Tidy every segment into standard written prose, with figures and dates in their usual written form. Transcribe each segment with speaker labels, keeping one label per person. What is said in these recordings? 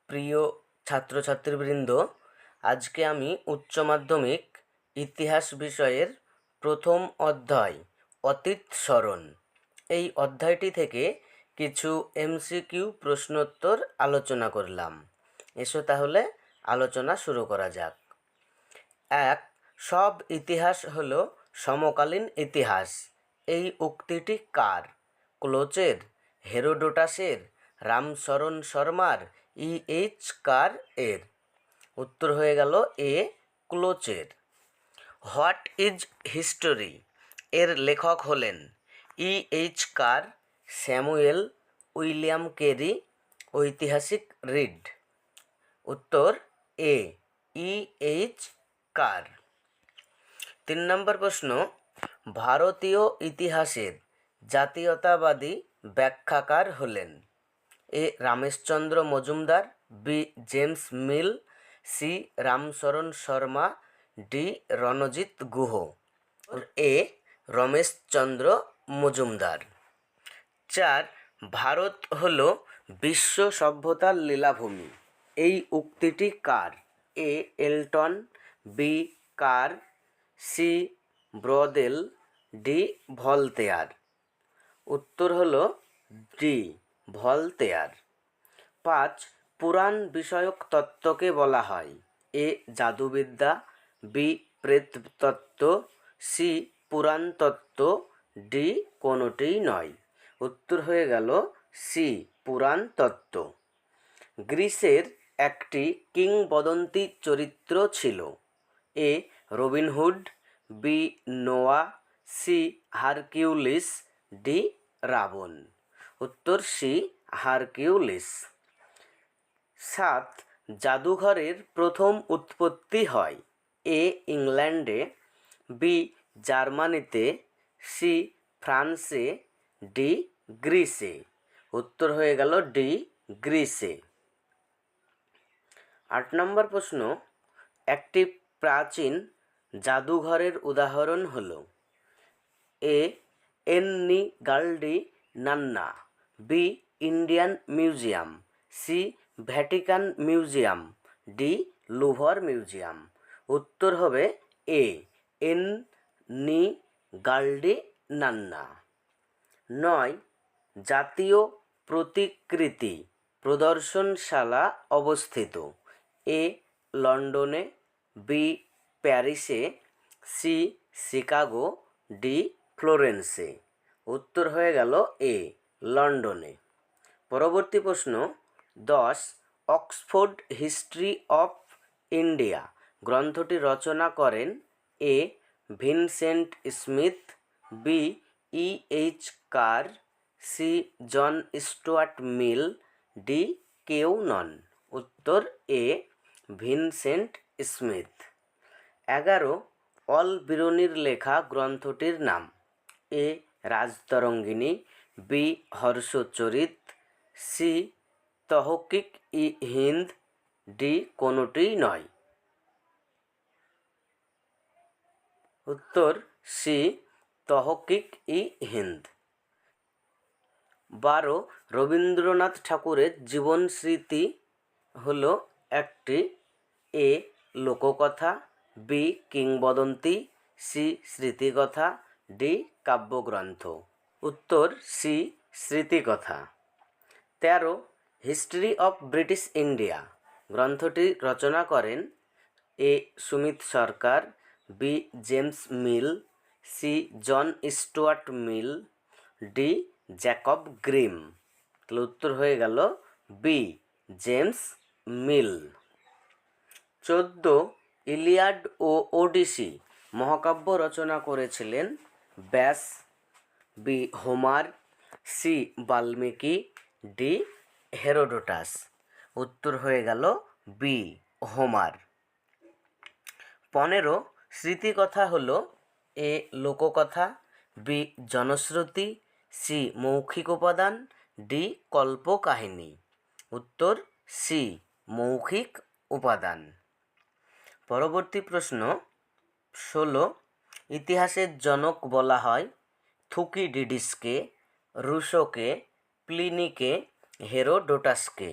Speaker 1: প্রিয় ছাত্রছাত্রীবৃন্দ, আজকে আমি উচ্চ মাধ্যমিক ইতিহাস বিষয়ের প্রথম অধ্যায় অতীত স্মরণ এই অধ্যায়টি থেকে কিছু এমসিকিউ প্রশ্নোত্তর আলোচনা করলাম। এসো তাহলে আলোচনা শুরু করা যাক। 1. সব ইতিহাস হলো সমকালীন ইতিহাস। এই উক্তিটি কার? ক্লোচের, হেরোডোটাসের, রামচরণ শর্মার, এইচ কার এর? উত্তর হয়ে গেল এ, ক্লোচের। হোয়াট ইজ হিস্টোরি এর লেখক হলেন এইচ কার, স্যামুয়েল উইলিয়াম কেরি, ঐতিহাসিক রিড। উত্তর এ, এইচ কার। 3 নম্বর প্রশ্ন, ভারতীয় ইতিহাসের জাতীয়তাবাদী ব্যাখ্যাকার হলেন? A, Rameshchandra Majumdar, B, James Mill, C, Ramcharan Sharma, D, Ranajit Guha. A, Rameshchandra Majumdar. 4. Bharat হলো বিশ্ব সভ্যতার লীলাভূমি। এই উক্তিটি কার? A, Elton, B, Carr, C, Braudel, D, Voltaire. উত্তর হলো ডি, ভলতেয়ার। 5. পুরাণ বিষয়ক তত্ত্বকে বলা হয়? এ, জাদুবিদ্যা, বি, প্রেততত্ত্ব, সি, পুরাণতত্ত্ব, ডি, কোনোটিই নয়। উত্তর হয়ে গেল সি, পুরাণতত্ত্ব। গ্রিসের একটি কিংবদন্তি চরিত্র ছিল? এ, রবিনহুড, বি, নোয়া, সি, হারকিউলিস, ডি, রাবণ। উত্তর সি, হারকিউলিস। 7. জাদুঘরের প্রথম উৎপত্তি হয়? এ, ইংল্যান্ডে, বি, জার্মানিতে, সি, ফ্রান্সে, ডি, গ্রিসে। উত্তর হয়ে গেল ডি, গ্রিসে। 8 নম্বর প্রশ্ন, একটি প্রাচীন জাদুঘরের উদাহরণ হলো? A, Ennigaldi Nanna, B, Indian Museum, C, Vatican Museum, D, Louvre Museum. উত্তর হবে এ, এন্নি গাল্ডি নান্না। 9. জাতীয় প্রতিকৃতি প্রদর্শনশালা অবস্থিত? এ, লন্ডনে, বি, প্যারিসে, সি, শিকাগো, ডি, ফ্লোরেন্সে। উত্তর হয়ে গেল এ, লন্ডনে। পরবর্তী প্রশ্ন 10. অক্সফোর্ড হিস্ট্রি অফ ইন্ডিয়া গ্রন্থটি রচনা করেন? এ, ভিনসেন্ট স্মিথ, বি, এইচ কার, C, John Stuart Mill, D, কেউ নন। উত্তর এ, ভিনসেন্ট স্মিথ। 11. অলবিরুনির লেখা গ্রন্থটির নাম? এ, রাজতরঙ্গিনী, বি, হর্ষচরিত, সি, তহকিক ই হিন্দ, ডি, কোনোটিই নয়। উত্তর সি, তহকিক ই হিন্দ। 12. রবীন্দ্রনাথ ঠাকুরের জীবন স্মৃতি হলো একটি? এ, লোককথা, বি, কিংবদন্তি, সি, স্মৃতিকথা, ডি, কাব্যগ্রন্থ। উত্তর সি, স্মৃতিকথা। 13. হিস্ট্রি অফ ব্রিটিশ ইন্ডিয়া গ্রন্থটি রচনা করেন? A, Sumit Sarkar, B, James Mill, C, John Stuart Mill, D, Jacob Grimm. তাহলে উত্তর হয়ে গেল বি, জেমস মিল। 14. ইলিয়াড ও ওডিসি মহাকাব্য রচনা করেছিলেন? Vyasa, B, Homer, C, Valmiki, D, Herodotus. উত্তর হয়ে গেল বি, হোমার। 15. স্মৃতিকথা হলো? এ, লোককথা, বি, জনশ্রুতি, সি, মৌখিক উপাদান, ডি, কল্পকাহিনী। উত্তর সি, মৌখিক উপাদান। পরবর্তী প্রশ্ন 16. ইতিহাসের জনক বলা হয়? থুকিডিডিসকে, রুশোকে, প্লিনিকে, হেরোডোটাসকে।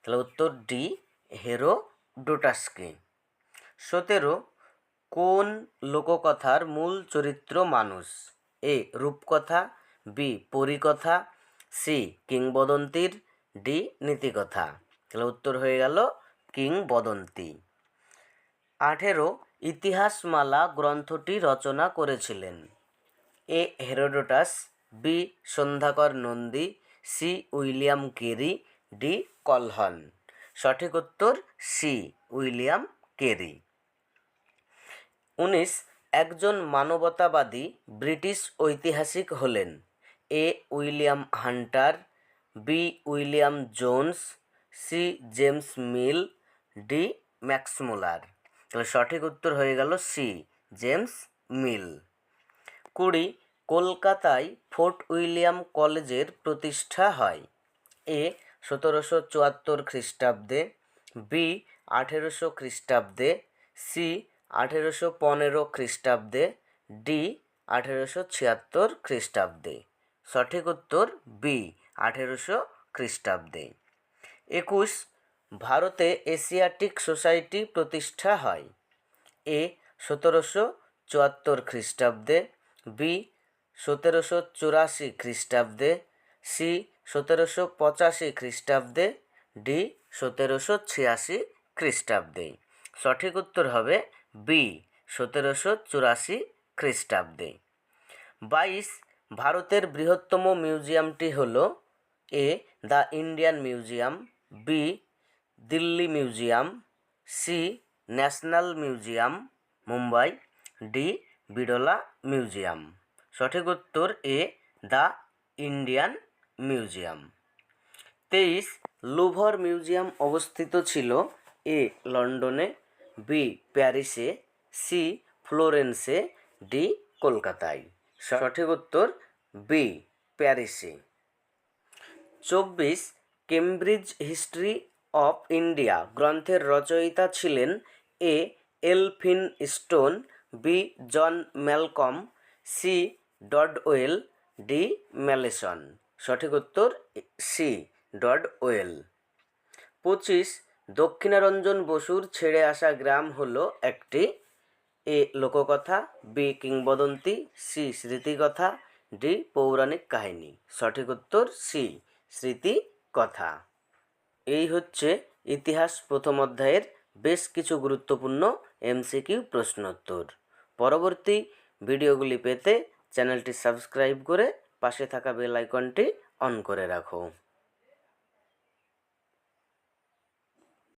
Speaker 1: তাহলে উত্তর ডি হেরোডোটাসকে। 17 কোন লোককথার মূল চরিত্র মানুষ? এ রূপকথা, বি পরীকথা, সি কিংবদন্তির, ডি নীতিকথা। তাহলে উত্তর হয়ে গেল কিংবদন্তি। 18 ইতিহাসমালা গ্রন্থটি রচনা করেছিলেন? A Herodotus, B Sandhyakar Nandi, C William Carey, D Kalhana. সঠিক উত্তর সি উইলিয়াম কেরি। 19 একজন মানবতাবাদী ব্রিটিশ ঐতিহাসিক হলেন? A William Hunter, B William Jones, C James Mill, D Max Muller. তাহলে সঠিক উত্তর হয়ে গেল সি জেমস মিল। 20 কলকাতায় ফোর্ট উইলিয়াম কলেজের প্রতিষ্ঠা হয়? এ 1774 খ্রিস্টাব্দে, বি 1800 খ্রিস্টাব্দে, সি 1815 খ্রিস্টাব্দে, ডি 1876 খ্রিস্টাব্দে। সঠিক উত্তর বি 1800 খ্রিস্টাব্দে। 21 ভারতে এশিয়াটিক সোসাইটি প্রতিষ্ঠা হয়? এ 1774 খ্রিস্টাব্দে, বি 1784 খ্রিস্টাব্দে, সি 1785 খ্রিস্টাব্দে, ডি 1786 খ্রিস্টাব্দে। সঠিক উত্তর হবে বি 1784 খ্রিস্টাব্দে। 22 ভারতের বৃহত্তম মিউজিয়ামটি হল? A the Indian Museum, B Delhi Museum, C National Museum Mumbai, D Birla Museum. সঠিক উত্তর A the Indian Museum. 23 Louvre Museum অবস্থিত ছিল? এ লন্ডনে, বি প্যারিসে, সি ফ্লোরেন্সে, ডি কলকাতায়। সঠিক উত্তর বি প্যারিসে। 24 কেমব্রিজ হিস্ট্রি অফ ইন্ডিয়া গ্রন্থের রচয়িতা ছিলেন? এ এলফিন স্টোন, বি জন ম্যালকম, সি ডডওয়েল, ডি ম্যালেসন। সঠিক উত্তর সি ডডওয়েল। 25 দক্ষিণারঞ্জন বসুর ছেড়ে আসা গ্রাম হলো একটি? এ লোককথা, বি কিংবদন্তি, সি স্মৃতিকথা, ডি পৌরাণিক কাহিনী। সঠিক উত্তর সি স্মৃতিকথা। এই হচ্ছে ইতিহাস প্রথম অধ্যায়ের বেশ কিছু গুরুত্বপূর্ণ এমসিকিউ প্রশ্নোত্তর। পরবর্তী ভিডিওগুলি পেতে চ্যানেলটি সাবস্ক্রাইব করে পাশে থাকা বেল আইকনটি অন করে রাখো।